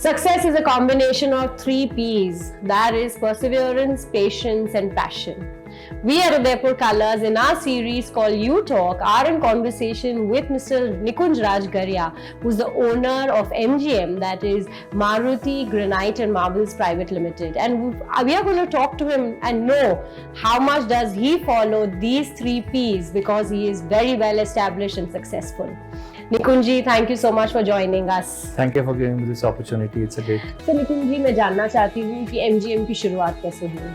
Success is a combination of 3 P's, that is perseverance, patience and passion. We at Udaipur Colors in our series called You Talk are in conversation with Mr. Nikunj Raj Garya, who is the owner of MGM, that is Maruti Granite and Marbles Private Limited. And we are going to talk to him and know how much does he follow these 3 P's, because he is very well established and successful. Nikunji, thank you so much for joining us. Thank you for giving me this opportunity. It's a great. So Nikunji, मैं जानना चाहती हूँ कि MGM की शुरुआत कैसे हुई?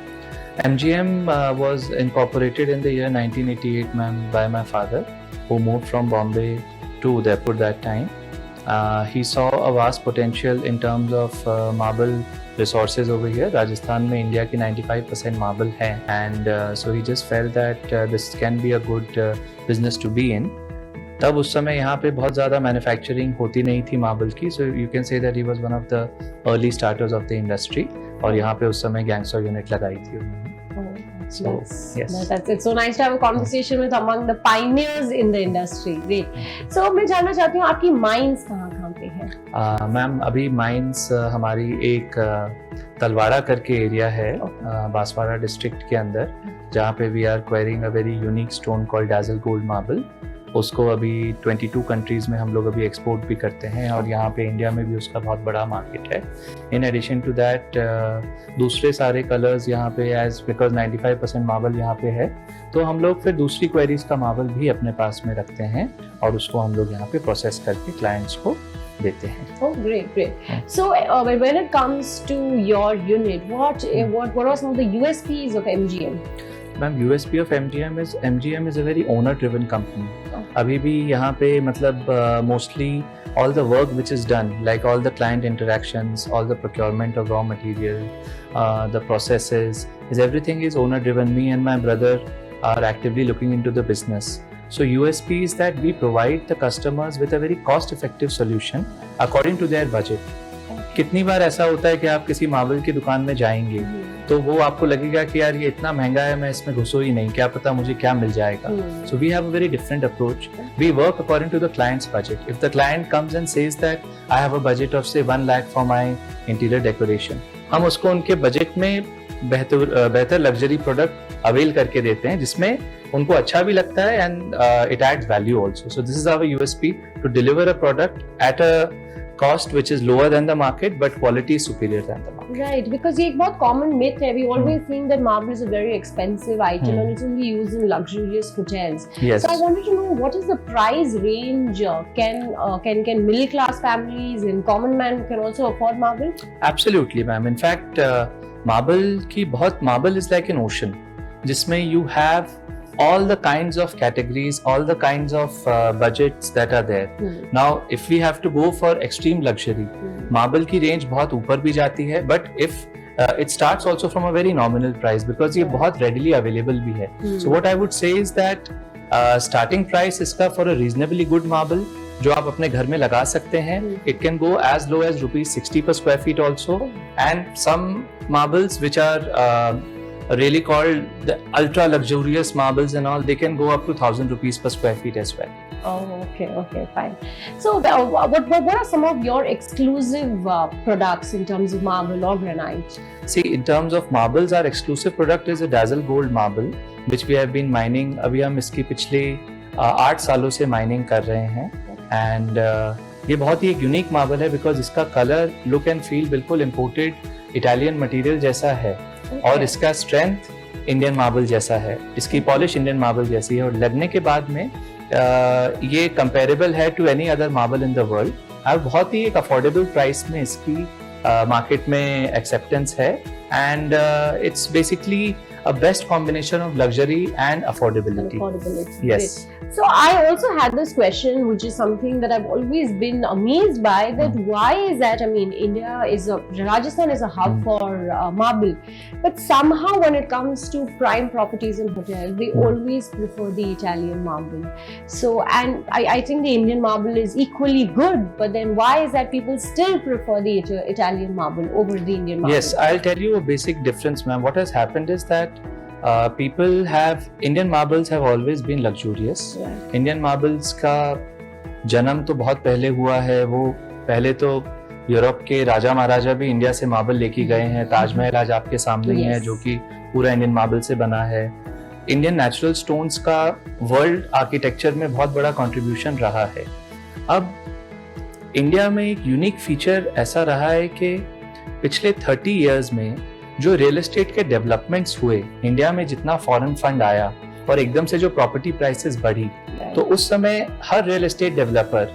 MGM was incorporated in the year 1988 by my father, who moved from Bombay to Udaipur that time. He saw a vast potential in terms of marble resources over here. Rajasthan में India की 95% marble है, and so he just felt that this can be a good business to be in. तब उस समय यहाँ पे बहुत ज़्यादा मैन्युफैक्चरिंग होती नहीं थी मार्बल की, so you can say that he was one of the early starters of the industry, और यहाँ पे उस समय गैंगस्टर यूनिट लगाई थी उन्होंने. So, yes. That's it. So nice to have a conversation with among the pioneers in the industry. Great. So मैं जानना चाहती हूँ आपकी माइंस कहाँ पे है? मैम अभी माइंस हमारी एक तलवाड़ा करके एरिया है, बांसवाड़ा डिस्ट्रिक्ट के अंदर, जहाँ पे we are quarrying a very unique stone called dazzle gold marble. उसको अभी 22 कंट्रीज में हम लोग अभी एक्सपोर्ट भी करते हैं, और यहाँ पे इंडिया में भी उसका बहुत बड़ा मार्केट है. इन एडिशन टू दैट दूसरे सारे कलर्स यहाँ पे, एज बिकॉज 95% मार्बल यहाँ पे है, तो हम लोग फिर दूसरी क्वेरीज का मार्बल भी अपने पास में रखते हैं, और उसको हम लोग यहाँ पे प्रोसेस करके क्लाइंट्स को देते हैं. Oh, great. So when it comes to your unit, what are some of the USPs of MGM? Ma'am, USP of MGM is a very owner-driven company. अभी भी यहाँ पे मतलब mostly all the work which is done, like all the client interactions, all the procurement of raw material, the processes, everything is owner-driven. Me and my brother are actively looking into the business. So USP is that we provide the customers with a very cost-effective solution according to their budget. कितनी बार ऐसा होता है कि आप किसी marble की दुकान में जाएंगे तो वो आपको लगेगा कि यार ये इतना महंगा है, मैं इसमें घुसो ही नहीं, क्या पता मुझे क्या मिल जाएगा. So we have a very different approach. We work according to the client's budget. If the client comes and says that I have a budget of say 1 lakh for my interior decoration, हम उसको उनके budget में बेहतर luxury product avail करके देते हैं, जिसमें उनको अच्छा भी लगता है, and it adds value also. So this is our USP, to deliver a product at a cost which is lower than the market but quality is superior than the market. Right, because ये एक बहुत common myth है. We always think that marble is a very expensive item and it's only used in luxurious hotels. Yes. So I wanted to know, what is the price range? Can middle class families and common man can also afford marble? Absolutely, ma'am. In fact, marble is like an ocean, जिसमें you have all the kinds of categories, all the kinds of budgets that are there. Now, if we have to go for extreme luxury, marble की range बहुत ऊपर भी जाती है, but if it starts also from a very nominal price, because ये बहुत readily available भी है. So what I would say is that starting price इसका for a reasonably good marble जो आप अपने घर में लगा सकते हैं, it can go as low as ₹60 per square feet also, and some marbles which are really called the ultra luxurious marbles and all, they can go up to ₹1,000 per square feet as well. Oh, okay, fine. So what are some of your exclusive products in terms of marble or granite? See, in terms of marbles, our exclusive product is a dazzle gold marble, which we have been mining. अभी हम इसकी पिछले 8 सालों से mining कर रहे हैं, and ये बहुत ही एक यूनिक मार्बल है, बिकॉज इसका कलर, लुक एंड फील बिल्कुल इम्पोर्टेड इटालियन मटेरियल जैसा है, और इसका स्ट्रेंथ इंडियन मार्बल जैसा है, इसकी पॉलिश इंडियन मार्बल जैसी है, और लगने के बाद में ये कंपेरेबल है to any other marble in the world. और बहुत ही एक अफोर्डेबल प्राइस में इसकी मार्केट में एक्सेप्टेंस है, and it's basically a best combination of luxury and affordability. Yes. Great. So I also had this question, which is something that I've always been amazed by, that why is that? I mean, Rajasthan is a hub for marble, but somehow when it comes to prime properties and hotels, they always prefer the Italian marble. So, and I think the Indian marble is equally good, but then why is that people still prefer the Italian marble over the Indian marble? Yes, I'll tell you a basic difference, ma'am. What has happened is that Indian marbles have always been luxurious. Indian marbles का जन्म तो बहुत पहले हुआ है. वो पहले तो यूरोप के राजा महाराजा भी इंडिया से मार्बल लेके गए हैं। ताजमहल आज आपके सामने ही है, Yes. जो कि पूरा इंडियन मार्बल से बना है। इंडियन नेचुरल स्टोन्स का वर्ल्ड आर्किटेक्चर में बहुत बड़ा कंट्रीब्यूशन रहा है। अब इंडिया में एक यूनिक फीचर ऐसा रहा है कि पिछले 30 इयर्स में जो रियल एस्टेट के डेवलपमेंट्स हुए, इंडिया में जितना फॉरेन फंड आया और एकदम से जो प्रॉपर्टी प्राइसेस बढ़ी, तो उस समय हर रियल एस्टेट डेवलपर,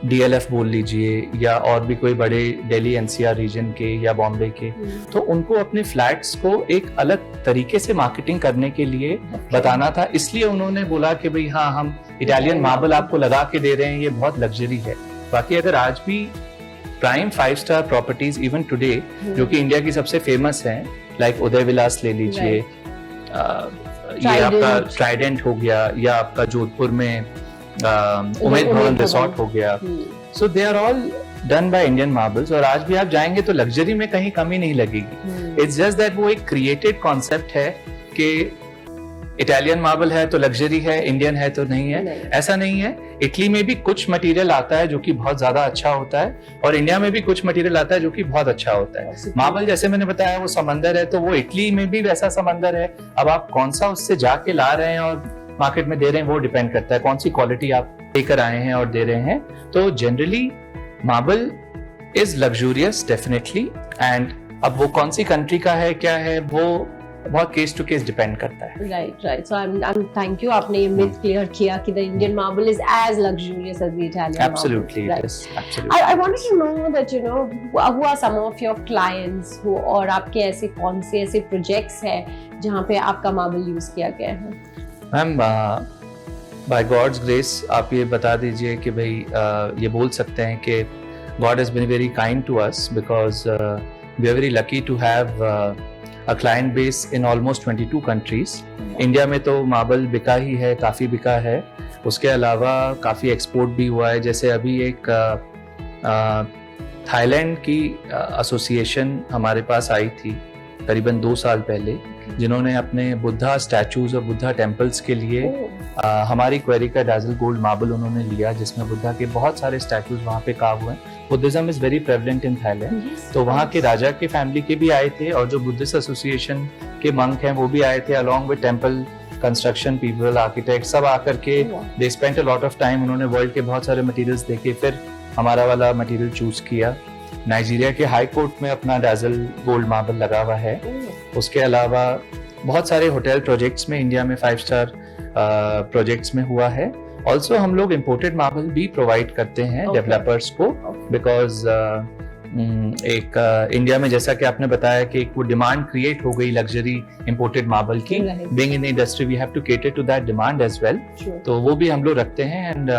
डीएलएफ बोल लीजिए या और भी कोई बड़े दिल्ली एनसीआर रीजन के या बॉम्बे के, तो उनको अपने फ्लैट्स को एक अलग तरीके से मार्केटिंग करने के लिए बताना था। इसलिए उन्होंने बोला कि भाई हाँ, हम इटालियन मार्बल आपको लगा के दे रहे हैं, ये बहुत लग्जरी है। बाकी अगर आज भी prime 5 star properties even today जो कि इंडिया की सबसे फेमस हैं, लाइक उदय विलास ले लीजिए, ये आपका ट्राइडेंट हो गया, या आपका जोधपुर में उमेद भवन रिसोर्ट हो गया, so they are all done by Indian marbles. और आज भी आप जाएंगे तो लग्जरी में कहीं कमी नहीं लगेगी। इट्स जस्ट दैट वो एक क्रिएटेड कॉन्सेप्ट है कि इटालियन मार्बल है तो लग्जरी है, इंडियन है तो नहीं है, ऐसा नहीं है। इटली में भी कुछ मटेरियल आता है जो कि बहुत ज्यादा अच्छा होता है, और इंडिया में भी कुछ मटेरियल आता है जो कि बहुत अच्छा होता है। मार्बल जैसे मैंने बताया वो समंदर है, तो वो इटली में भी वैसा समंदर है। अब आप कौन सा उससे जाके ला रहे हैं और मार्केट में दे रहे हैं, वो डिपेंड करता है कौन सी क्वालिटी आप लेकर आए हैं और दे रहे हैं। तो generally marble is luxurious definitely, and अब वो कौन सी कंट्री का है, क्या है, वो बहुत केस टू केस डिपेंड करता है। Right so I thank you, आपने ये मिथ क्लियर किया कि the Indian marble is as luxurious as the Italian marble. Absolutely, it is. Absolutely. I wanted to know that who are some of your clients who, और आपके ऐसे कौन से ऐसे प्रोजेक्ट्स हैं जहाँ पे आपका मार्बल यूज किया गया है? मैम, बाय गॉड्स ग्रेस आप ये बता दीजिए कि भाई ये बोल सकते हैं कि God has been very kind to us, because we are very lucky to have a client base in almost 22 countries. India में तो मार्बल बिका ही है, काफ़ी बिका है। उसके अलावा काफ़ी एक्सपोर्ट भी हुआ है। जैसे अभी एक थाईलैंड की एसोसिएशन हमारे पास आई थी करीबन 2 साल पहले, जिन्होंने अपने बुद्धा स्टैचूज और बुद्धा टेम्पल्स के लिए हमारी क्वेरी का डाजल गोल्ड मार्बल उन्होंने लिया, जिसमें बुद्धा के बहुत सारे स्टैचूज वहाँ पे कार्व हुए हैं। Buddhism is very prevalent in Thailand, तो वहाँ के राजा के फैमिली के भी आए थे, और जो बुद्धिस्ट एसोसिएशन के मंक हैं वो भी आए थे, along with temple construction people, architect, सब आकर के they spent a lot of time. उन्होंने वर्ल्ड के बहुत सारे मटेरियल्स देखे, फिर हमारा वाला मटेरियल चूज किया। नाइजीरिया के हाई कोर्ट में अपना डाजल गोल्ड मार्बल लगा हुआ है। उसके अलावा बहुत सारे होटल प्रोजेक्ट्स में इंडिया में 5 स्टार प्रोजेक्ट्स में हुआ है। ऑल्सो हम लोग इम्पोर्टेड मार्बल भी प्रोवाइड करते हैं डेवलपर्स को, बिकॉज एक इंडिया में जैसा कि आपने बताया कि एक वो डिमांड क्रिएट हो गई लग्जरी इम्पोर्टेड मार्बल की, being in the industry we have to cater to that demand as well, तो वो भी हम लोग रखते हैं। And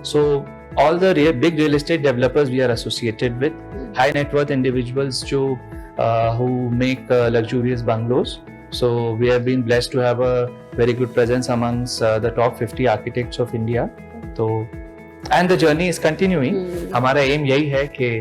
so all the big real estate developers we are associated with, high net worth individuals who make luxurious bungalows. So we have been blessed to have a very good presence amongst the top 50 architects of India. So and the journey is continuing. हमारा aim यही है कि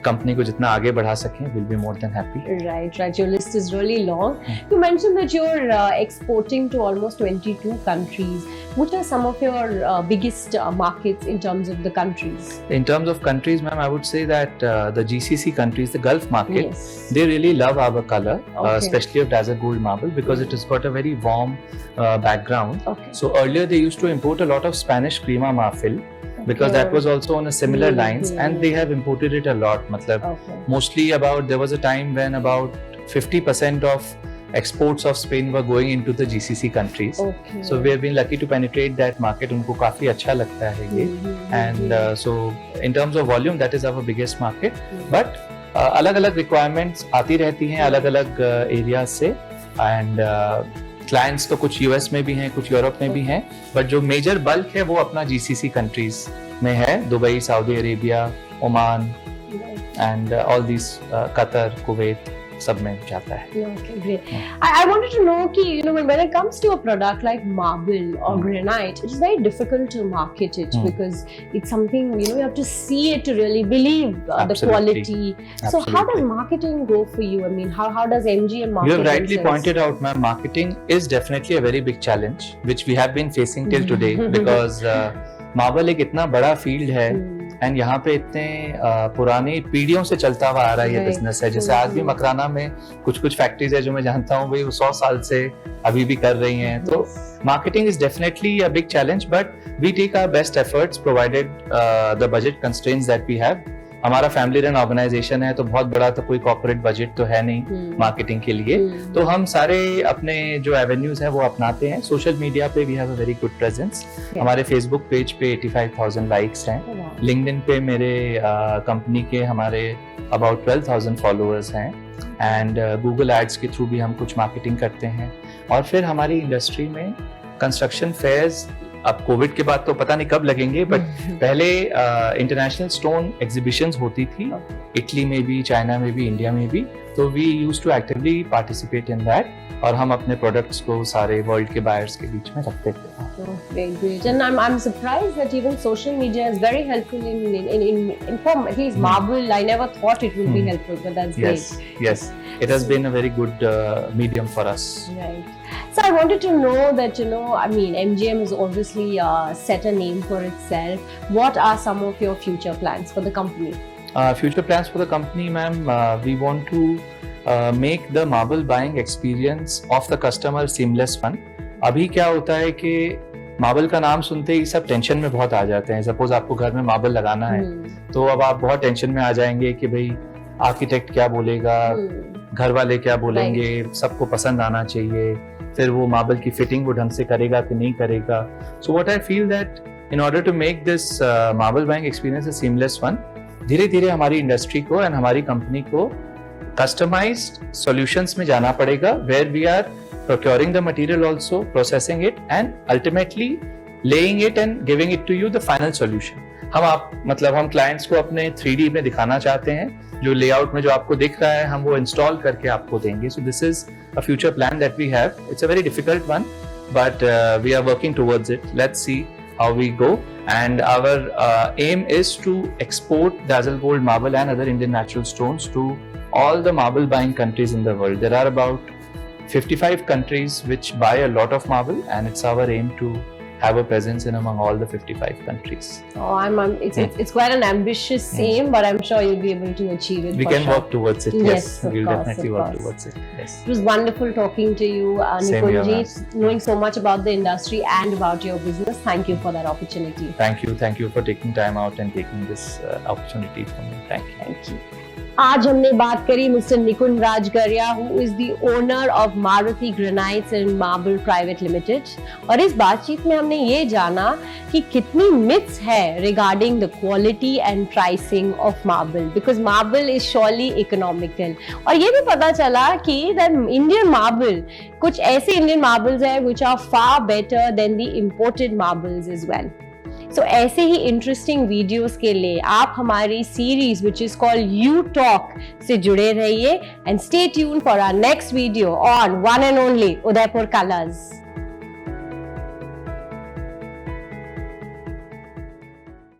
company को जितना आगे बढ़ा सकें, we'll be more than happy. Right. Your list is really long. You mentioned that you're exporting to almost 22 countries. Which are some of your biggest markets in terms of the countries? In terms of countries, ma'am, I would say that the GCC countries, the Gulf market, Yes. they really love our color, Okay. especially of Desert Gold marble, because it has got a very warm background. Okay. So earlier they used to import a lot of Spanish Prima Marfil, because that was also on a similar lines, and they have imported it a lot. Matlab, mostly there was a time when about 50% of exports of Spain were going into the GCC countries. Okay. So we have been lucky to penetrate that market. उनको काफी अच्छा लगता है ये, and so in terms of volume that is our biggest market. But अलग-अलग requirements आती रहती हैं अलग-अलग areas से, and क्लाइंट्स तो कुछ यूएस में भी हैं, कुछ यूरोप में भी हैं, बट जो मेजर बल्क है वो अपना जीसीसी कंट्रीज में है, Dubai, Saudi Arabia, Oman and all this, Qatar, Kuwait, सब में जाता है। Okay, great. I wanted to know कि when it comes to a product like marble or granite, it's very difficult to market it because it's something you have to see it to really believe the quality. So how does marketing go for you? I mean, how does MGM market? You have rightly pointed out, ma'am, marketing is definitely a very big challenge which we have been facing till today, because marble एक इतना बड़ा field है and यहाँ पे इतने पुरानी पीढ़ियों से चलता हुआ आ रहा है ये Right. बिजनेस है. जैसे आज भी मकराना में कुछ फैक्ट्रीज है जो मैं जानता हूँ, भाई वो 100 साल से अभी भी कर रही हैं. तो marketing is definitely a big challenge, but we take our best efforts provided the budget constraints that we have. हमारा फैमिली रन ऑर्गेनाइजेशन है, तो बहुत बड़ा तो कोई कॉर्पोरेट बजट तो है नहीं मार्केटिंग के लिए. तो हम सारे अपने जो एवेन्यूज हैं वो अपनाते हैं. सोशल मीडिया पे we have a very good presence. हमारे फेसबुक पेज पे 85,000 लाइक्स हैं. लिंक्डइन पे मेरे कंपनी के हमारे अबाउट 12,000 फॉलोअर्स हैं. एंड गूगल एड्स के थ्रू भी हम कुछ मार्केटिंग करते हैं. और फिर हमारी इंडस्ट्री में कंस्ट्रक्शन फेयर्स अब कोविड के बाद तो पता नहीं कब लगेंगे, बट पहले इंटरनेशनल स्टोन एग्जीबिशंस होती थी, इटली में भी, चाइना में भी, इंडिया में भी. तो we used to actively participate in that, और हम अपने प्रोडक्ट्स को सारे वर्ल्ड के बायर्स के बीच में रखते थे. Very great. And I'm surprised that even social media is very helpful in form. At least Marble, I never thought it would be helpful, but that's Yes, great. yes. It has been a very good medium for us. Right. So I wanted to know that, I mean, MGM has obviously set a name for itself. What are some of your future plans for the company? Future plans for the company, ma'am, we want to make the marble buying experience of the customer seamless fun. अभी क्या होता है कि marble का नाम सुनते ही सब tension में बहुत आ जाते हैं. सपोज आपको घर में मार्बल लगाना है, तो अब आप बहुत टेंशन में आ जाएंगे कि भाई आर्किटेक्ट क्या बोलेगा, घर वाले क्या बोलेंगे, सबको पसंद आना चाहिए, फिर वो मार्बल की फिटिंग वो ढंग से करेगा कि नहीं करेगा. So what I feel that in order to make this marble buying experience a seamless one, धीरे धीरे हमारी इंडस्ट्री को एंड हमारी कंपनी को कस्टमाइज्ड सॉल्यूशंस में जाना पड़ेगा, where we are procuring the material also, processing it, and ultimately laying it and giving it to you the final solution. हम क्लाइंट्स को अपने 3D में दिखाना चाहते हैं, जो लेआउट में जो आपको दिख रहा है हम वो इंस्टॉल करके आपको देंगे. So this is a future plan that we have. It's a very difficult one, but we are working towards it. Let's see how we go. And our aim is to export Dazzle Gold marble and other Indian natural stones to all the marble buying countries in the world. There are about 55 countries which buy a lot of marble, and it's our aim to have a presence in among all the 55 countries. Oh, it's quite an ambitious aim, but I'm sure you'll be able to achieve it. We can work towards it. Yes, of we'll course, definitely of work course. towards it. Yes. It was wonderful talking to you, Same here, Nikunj, knowing so much about the industry and about your business. Thank you for that opportunity. Thank you for taking time out and taking this opportunity from me. Thank you. Thank you. आज हमने बात करी mister Nikunj Rajgaria, who is the owner of Maruti granites and marble private limited. और इस बातचीत में हमने ये जाना कि कितनी मिथ्स है regarding the quality and pricing of marble, because marble is surely economical. और ये भी पता चला कि द इंडियन मार्बल, कुछ ऐसे इंडियन मार्बल्स हैं which are far better than the imported marbles as well. So ऐसे ही इंटरेस्टिंग वीडियोस के लिए आप हमारी series which is called you talk से जुड़े रहिए, and stay tune for our next video on one and only Udaipur colours.